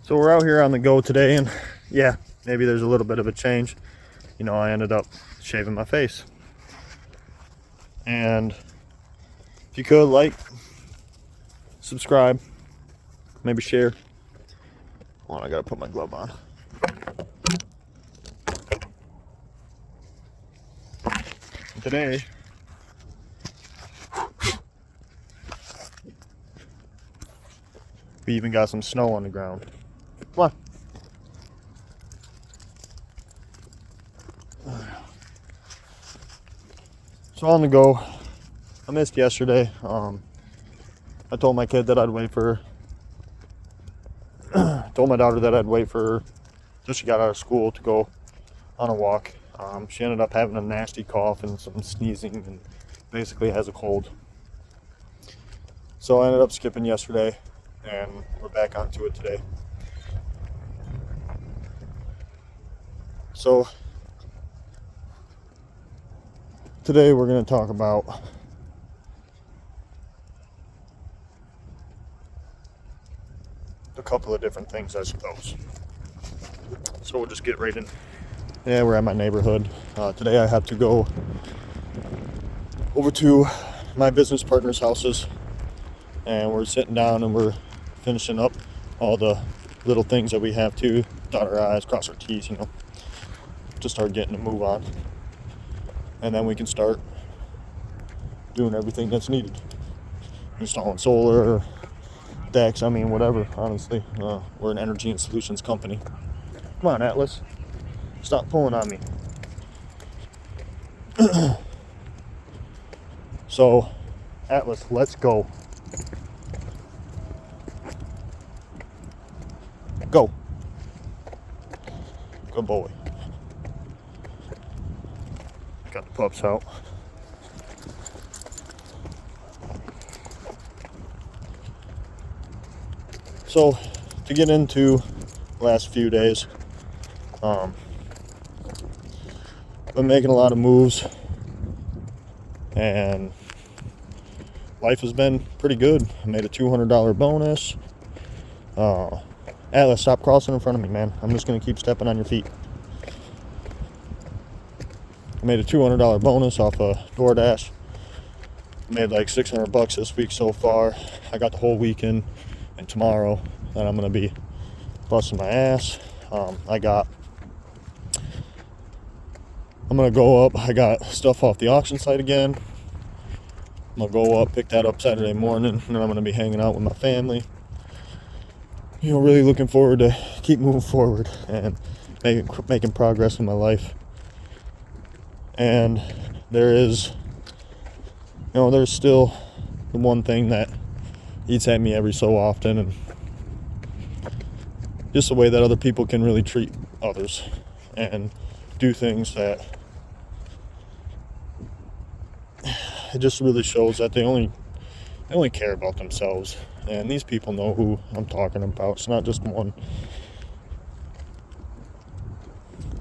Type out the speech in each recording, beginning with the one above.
So we're out here on the go today, and yeah, maybe there's a little bit of a change. I ended up shaving my face. And if you could, like, subscribe, maybe share. Hold on, I gotta put my glove on. Today, we even got some snow on the ground. Come on. So on the go. I missed yesterday. I told my kid that I'd wait for her. Told my daughter that I'd wait for her till she got out of school to go on a walk. She ended up having a nasty cough and some sneezing and basically has a cold. So I ended up skipping yesterday, and we're back onto it today. So today we're going to talk about a couple of different things, I suppose. So we'll just get right in. Yeah, we're at my neighborhood. Today I have to go over to my business partner's houses, and we're sitting down and we're finishing up all the little things that we have to dot our I's, cross our T's, to start getting a move on. And then we can start doing everything that's needed. Installing solar, decks, whatever, honestly. We're an energy and solutions company. Come on, Atlas. Stop pulling on me. So, Atlas, let's go. Go. Good boy. Got the pups out. So, to get into the last few days, been making a lot of moves, and life has been pretty good. I made a $200 bonus. Atlas, stop crossing in front of me, man. I'm just gonna keep stepping on your feet. I made a $200 bonus off of DoorDash. Made like $600 this week so far. I got the whole weekend and tomorrow that I'm gonna be busting my ass. I'm gonna go up. I got stuff off the auction site again. I'm gonna go up, pick that up Saturday morning, and then I'm gonna be hanging out with my family. Really looking forward to keep moving forward and making progress in my life. And there's still the one thing that eats at me every so often, and just the way that other people can really treat others and do things that it just really shows that they only care about themselves. And these people know who I'm talking about. It's not just one.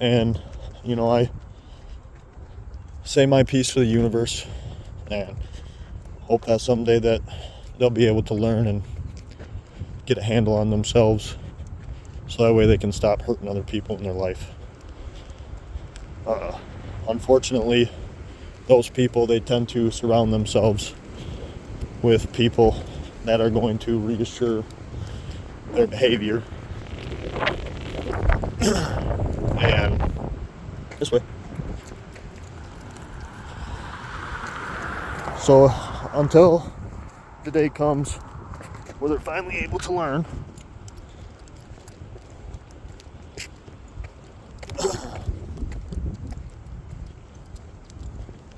And I say my piece to the universe and hope that someday that they'll be able to learn and get a handle on themselves, so that way they can stop hurting other people in their life. Unfortunately, those people, they tend to surround themselves with people that are going to reassure their behavior. And this way. So until the day comes where they're finally able to learn,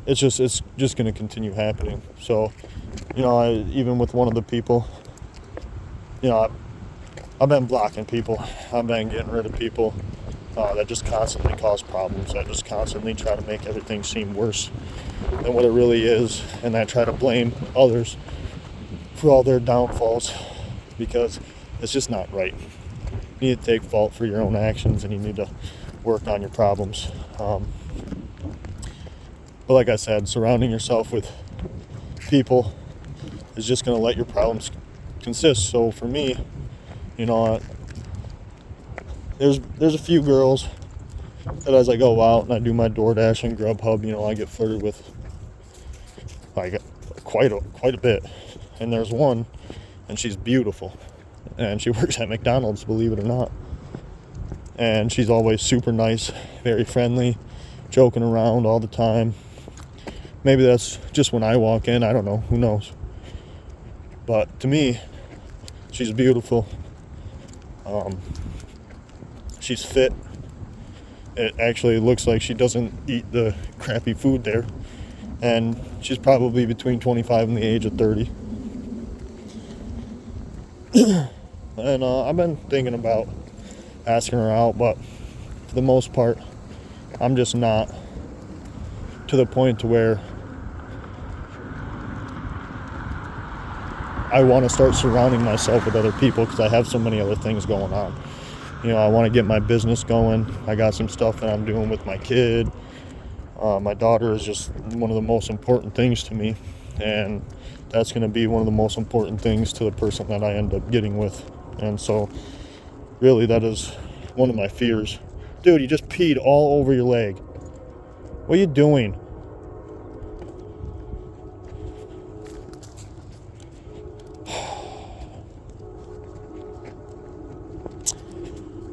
it's just going to continue happening. So, even with one of the people, I've been blocking people. I've been getting rid of people that just constantly cause problems, that just constantly try to make everything seem worse than what it really is, and that try to blame others for all their downfalls, because it's just not right. You need to take fault for your own actions, and you need to work on your problems. But like I said, surrounding yourself with people is just going to let your problems consist. So for me, there's a few girls that as I go out and I do my DoorDash and Grubhub, you know, I get flirted with like quite a bit. And there's one, and she's beautiful, and she works at McDonald's, believe it or not. And she's always super nice, very friendly, joking around all the time. Maybe that's just when I walk in, I don't know, who knows. But to me, she's beautiful. She's fit. It actually looks like she doesn't eat the crappy food there. And she's probably between 25 and the age of 30. And I've been thinking about asking her out, but for the most part, I'm just not to the point to where I want to start surrounding myself with other people, because I have so many other things going on. You know, I want to get my business going. I got some stuff that I'm doing with my kid. My daughter is just one of the most important things to me, and that's going to be one of the most important things to the person that I end up getting with. And so really that is one of my fears. Dude, you just peed all over your leg. What are you doing?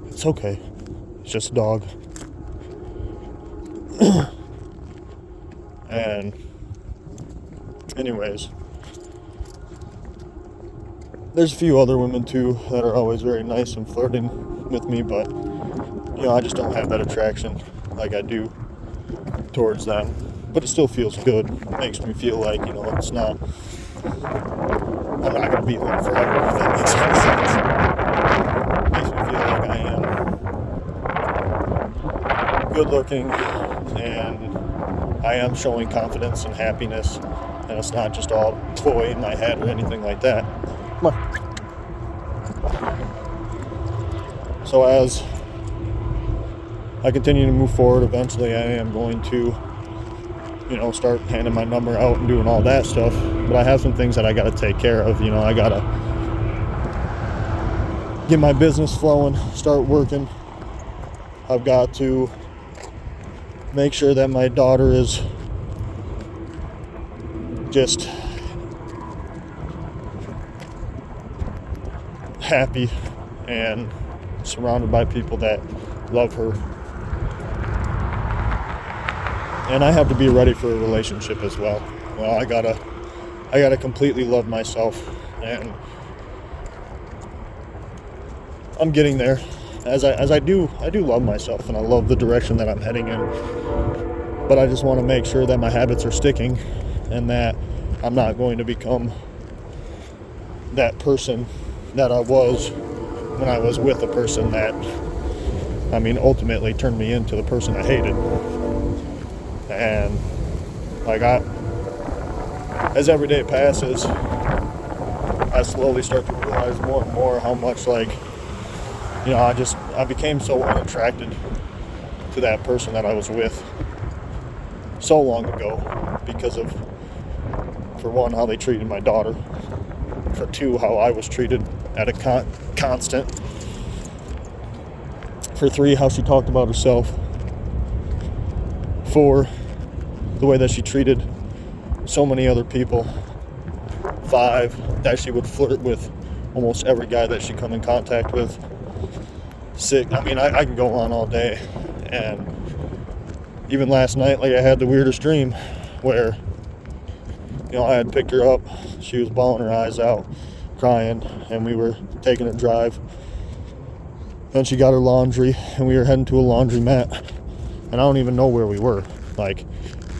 It's okay. It's just a dog. And anyways, there's a few other women too that are always very nice and flirting with me, but you know, I just don't have that attraction like I do towards them. But it still feels good. It makes me feel like, you know, it's not, I'm not gonna be them forever, if that makes any sense. It makes me feel like I am good looking, and I am showing confidence and happiness, and it's not just all toy in my head or anything like that. Come on. So as I continue to move forward, eventually I am going to, you know, start handing my number out and doing all that stuff. But I have some things that I got to take care of. You know, I got to get my business flowing, start working. I've got to make sure that my daughter is just happy and surrounded by people that love her. And I have to be ready for a relationship as well. Well, I gotta completely love myself, and I'm getting there. As I do love myself, and I love the direction that I'm heading in. But I just want to make sure that my habits are sticking, and that I'm not going to become that person that I was when I was with a person that, I mean, ultimately turned me into the person I hated. And like as every day passes, I slowly start to realize more and more how much, like, you know, I became so unattracted to that person that I was with so long ago because of, for one, how they treated my daughter, for two, how I was treated at a constant, for three, how she talked about herself, for the way that she treated so many other people, five, that she would flirt with almost every guy that she come in contact with, six, I mean, I can go on all day. And even last night, like, I had the weirdest dream where, you know, I had picked her up, she was bawling her eyes out, crying, and we were taking a drive. Then she got her laundry, and we were heading to a laundromat, and I don't even know where we were, like,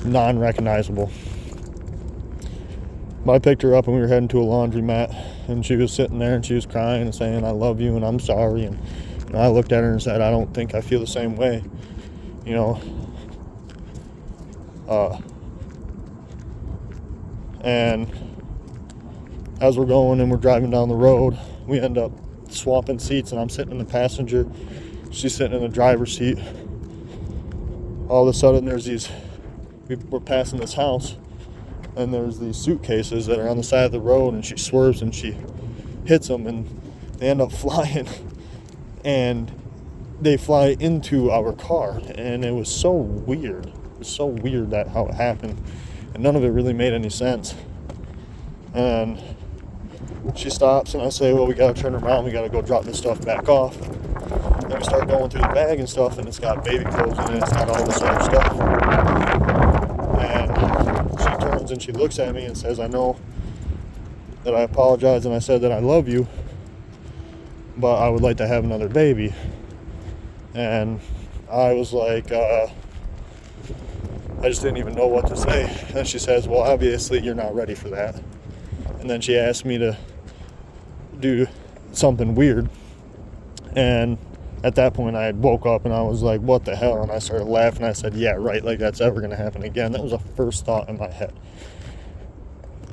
non-recognizable. But I picked her up, and we were heading to a laundromat, and she was sitting there, and she was crying and saying, "I love you, and I'm sorry." And you know, I looked at her and said, "I don't think I feel the same way." You know, and as we're going and we're driving down the road, we end up swapping seats, and I'm sitting in the passenger, she's sitting in the driver's seat. All of a sudden we're passing this house, and there's these suitcases that are on the side of the road, and she swerves and she hits them, and they end up flying. And they fly into our car, and it was so weird. It was so weird that how it happened, and none of it really made any sense. And she stops, and I say, well, we gotta turn around, we gotta go drop this stuff back off. Then we start going through the bag and stuff, and it's got baby clothes in it, it's got all this other stuff. And she turns and she looks at me and says, I know that I apologize and I said that I love you, but I would like to have another baby. And I was like, I just didn't even know what to say. And she says, well, obviously you're not ready for that. And then she asked me to do something weird. And at that point I woke up and I was like, what the hell? And I started laughing. I said, yeah, right, like that's ever gonna happen again. That was the first thought in my head.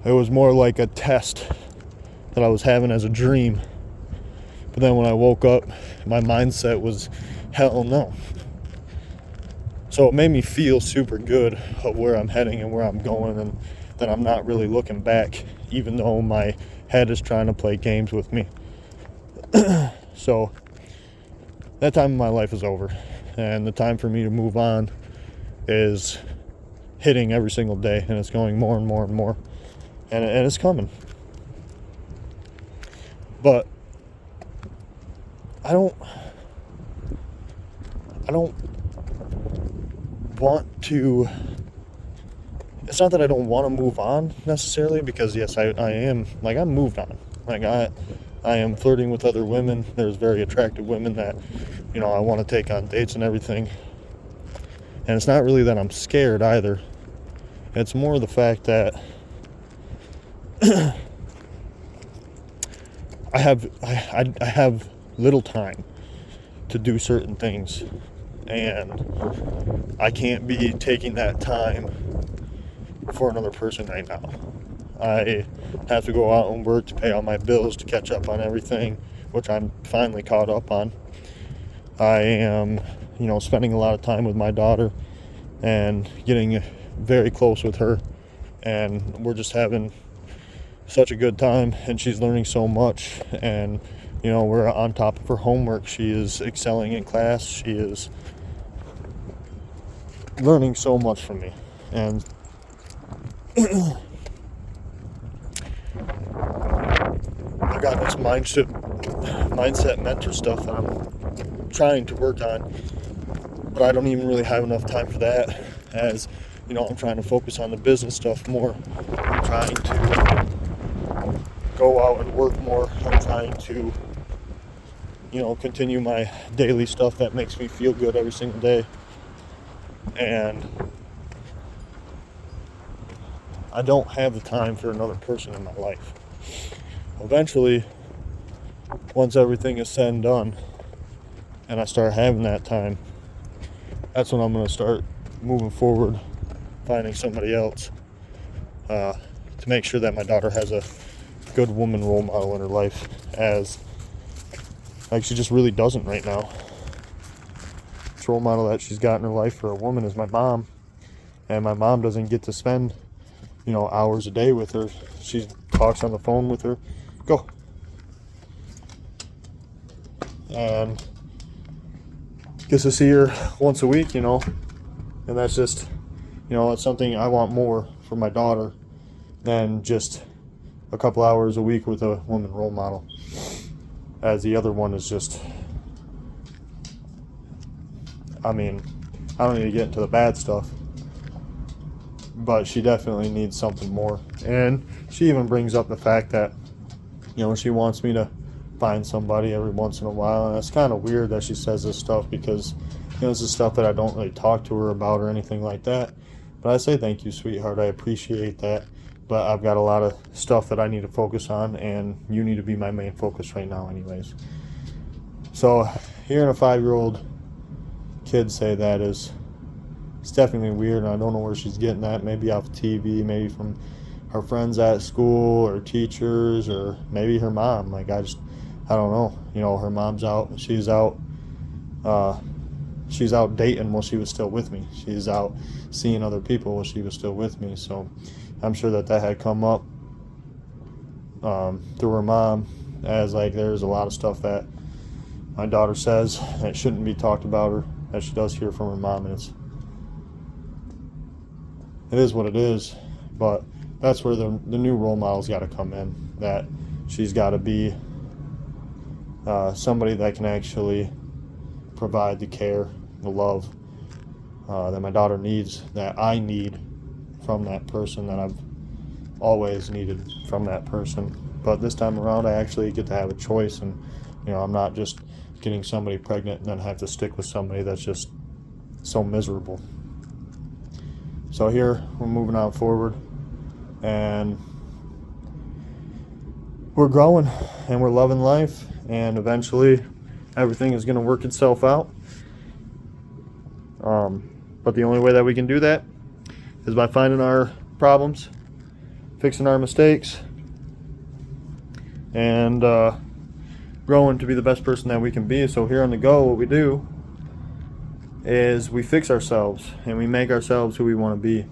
It was more like a test that I was having as a dream. But then when I woke up, my mindset was, hell no. So it made me feel super good of where I'm heading and where I'm going, and that I'm not really looking back, even though my head is trying to play games with me. So that time in my life is over, and the time for me to move on is hitting every single day, and it's going more and more and more, and it's coming. But I don't want to, it's not that I don't want to move on necessarily, because yes, I am, like, I'm moved on. Like, I am flirting with other women. There's very attractive women that, I want to take on dates and everything. And it's not really that I'm scared either. It's more the fact that I have little time to do certain things, and I can't be taking that time for another person right now. I have to go out and work to pay all my bills, to catch up on everything, which I'm finally caught up on. I am, spending a lot of time with my daughter and getting very close with her, and we're just having such a good time, and she's learning so much, and we're on top of her homework. She is excelling in class. She is learning so much from me, and I got this mindset mentor stuff that I'm trying to work on, but I don't even really have enough time for that, as I'm trying to focus on the business stuff more. I'm trying to go out and work more. I'm trying to continue my daily stuff that makes me feel good every single day, and I don't have the time for another person in my life. Eventually, once everything is said and done and I start having that time, that's when I'm going to start moving forward, finding somebody else, to make sure that my daughter has a good woman role model in her life, as like she just really doesn't right now. The role model that she's got in her life for a woman is my mom, and my mom doesn't get to spend hours a day with her. She talks on the phone with her, go, and gets to see her once a week, and that's just, it's something I want more for my daughter than just a couple hours a week with a woman role model, as the other one is just, I don't need to get into the bad stuff, but she definitely needs something more. And she even brings up the fact that she wants me to find somebody every once in a while, and it's kind of weird that she says this stuff, because this is stuff that I don't really talk to her about or anything like that. But I say, thank you, sweetheart, I appreciate that, but I've got a lot of stuff that I need to focus on, and you need to be my main focus right now anyways. So hearing a 5-year-old kid say that it's definitely weird, and I don't know where she's getting that. Maybe off TV, maybe from her friends at school, or teachers, or maybe her mom. Like, I don't know. Her mom's out. She's out dating while she was still with me. She's out seeing other people while she was still with me. So I'm sure that had come up through her mom, as like there's a lot of stuff that my daughter says it shouldn't be talked about, or that she does hear from her mom, and it is what it is. But that's where the new role model's got to come in, that she's got to be somebody that can actually provide the care, the love that my daughter needs, that I need from that person, that I've always needed from that person. But this time around, I actually get to have a choice, and I'm not just getting somebody pregnant and then have to stick with somebody that's just so miserable. So here we're moving on forward, and we're growing, and we're loving life, and eventually everything is going to work itself out. But the only way that we can do that is by finding our problems, fixing our mistakes, and growing to be the best person that we can be. So here on the go, what we do is we fix ourselves and we make ourselves who we want to be.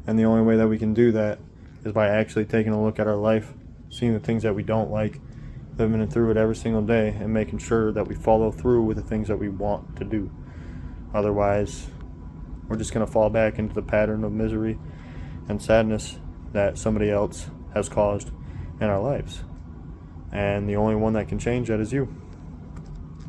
And the only way that we can do that is by actually taking a look at our life, seeing the things that we don't like, living through it every single day, and making sure that we follow through with the things that we want to do. Otherwise, we're just going to fall back into the pattern of misery and sadness that somebody else has caused in our lives. And the only one that can change that is you.